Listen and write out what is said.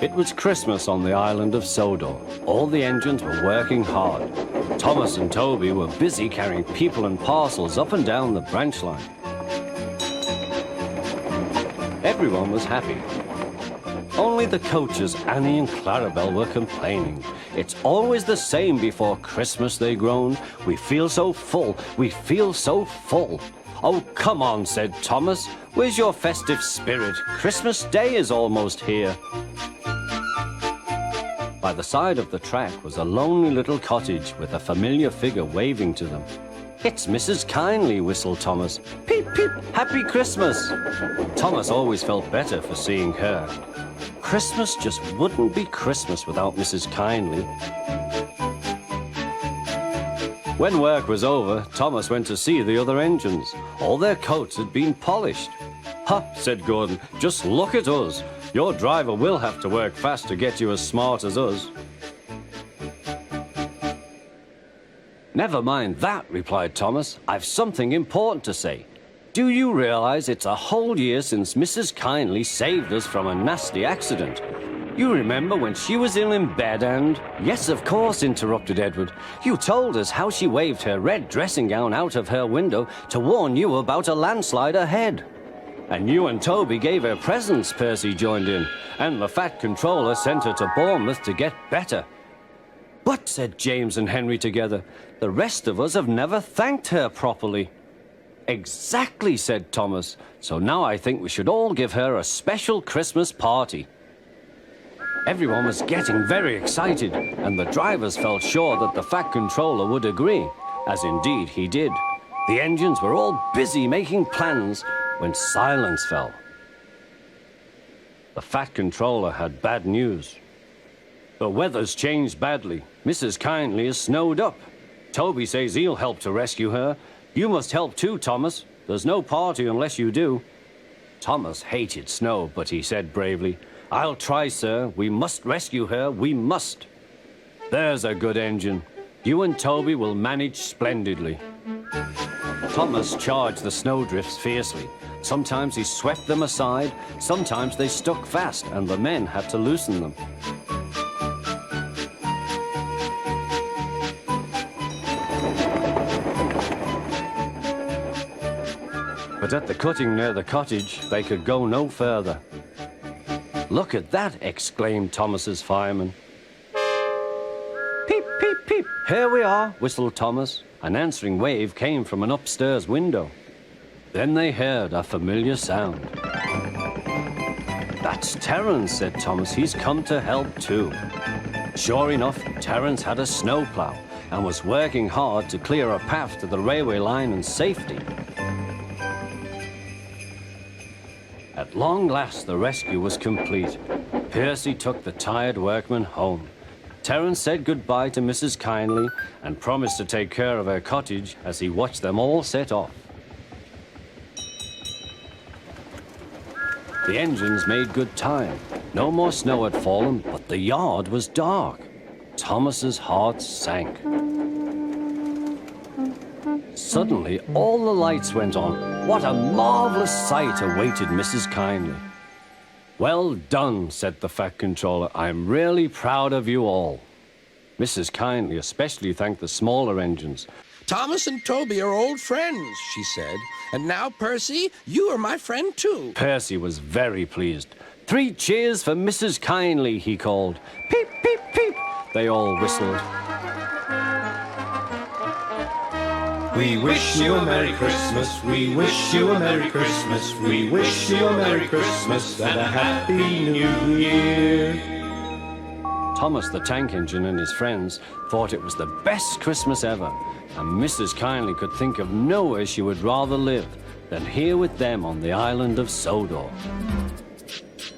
It was Christmas on the island of Sodor. All the engines were working hard. Thomas and Toby were busy carrying people and parcels up and down the branch line. Everyone was happy. Only the coaches, Annie and Clarabelle, were complaining. It's always the same before Christmas, they groaned. We feel so full, we feel so full. Oh, come on, said Thomas. Where's your festive spirit? Christmas Day is almost here. By the side of the track was a lonely little cottage with a familiar figure waving to them. It's Mrs. Kindly, whistled Thomas. Peep, peep, Happy Christmas! Thomas always felt better for seeing her. Christmas just wouldn't be Christmas without Mrs. Kindly. When work was over, Thomas went to see the other engines. All their coats had been polished. Ha, said Gordon, just look at us. Your driver will have to work fast to get you as smart as us. Never mind that, replied Thomas. I've something important to say. Do you realize it's a whole year since Mrs. Kindly saved us from a nasty accident? You remember when she was ill in bed and... Yes, of course, interrupted Edward. You told us how she waved her red dressing gown out of her window to warn you about a landslide ahead. And you and Toby gave her presents, Percy joined in. And the Fat Controller sent her to Bournemouth to get better. But, said James and Henry together, the rest of us have never thanked her properly. Exactly, said Thomas. So now I think we should all give her a special Christmas party. Everyone was getting very excited, and the drivers felt sure that the Fat Controller would agree, as indeed he did. The engines were all busy making plans when silence fell. The Fat Controller had bad news. The weather's changed badly. Mrs. Kindly is snowed up. Toby says he'll help to rescue her. You must help too, Thomas. There's no party unless you do. Thomas hated snow, but he said bravely, I'll try, sir. We must rescue her. We must. There's a good engine. You and Toby will manage splendidly. Thomas charged the snowdrifts fiercely. Sometimes he swept them aside, sometimes they stuck fast, and the men had to loosen them. But at the cutting near the cottage, they could go no further. Look at that, exclaimed Thomas's fireman. Peep, peep, peep, here we are, whistled Thomas. An answering wave came from an upstairs window. Then they heard a familiar sound. That's Terence, said Thomas. He's come to help too. Sure enough, Terence had a snowplow and was working hard to clear a path to the railway line in safety. At long last, the rescue was complete. Percy took the tired workmen home. Terence said goodbye to Mrs. Kindly and promised to take care of her cottage as he watched them all set off. The engines made good time. No more snow had fallen, but the yard was dark. Thomas's heart sank. Suddenly, all the lights went on. What a marvelous sight awaited Mrs. Kindly. Well done, said the Fat Controller. I'm really proud of you all. Mrs. Kindly especially thanked the smaller engines. Thomas and Toby are old friends, she said. And now, Percy, you are my friend too. Percy was very pleased. 3 cheers for Mrs. Kindly, he called. Peep, peep, peep, they all whistled. We wish you a Merry Christmas, we wish you a Merry Christmas, we wish you a Merry Christmas and a Happy New Year. Thomas the Tank Engine and his friends thought it was the best Christmas ever, and Mrs. Kindly could think of nowhere she would rather live than here with them on the island of Sodor.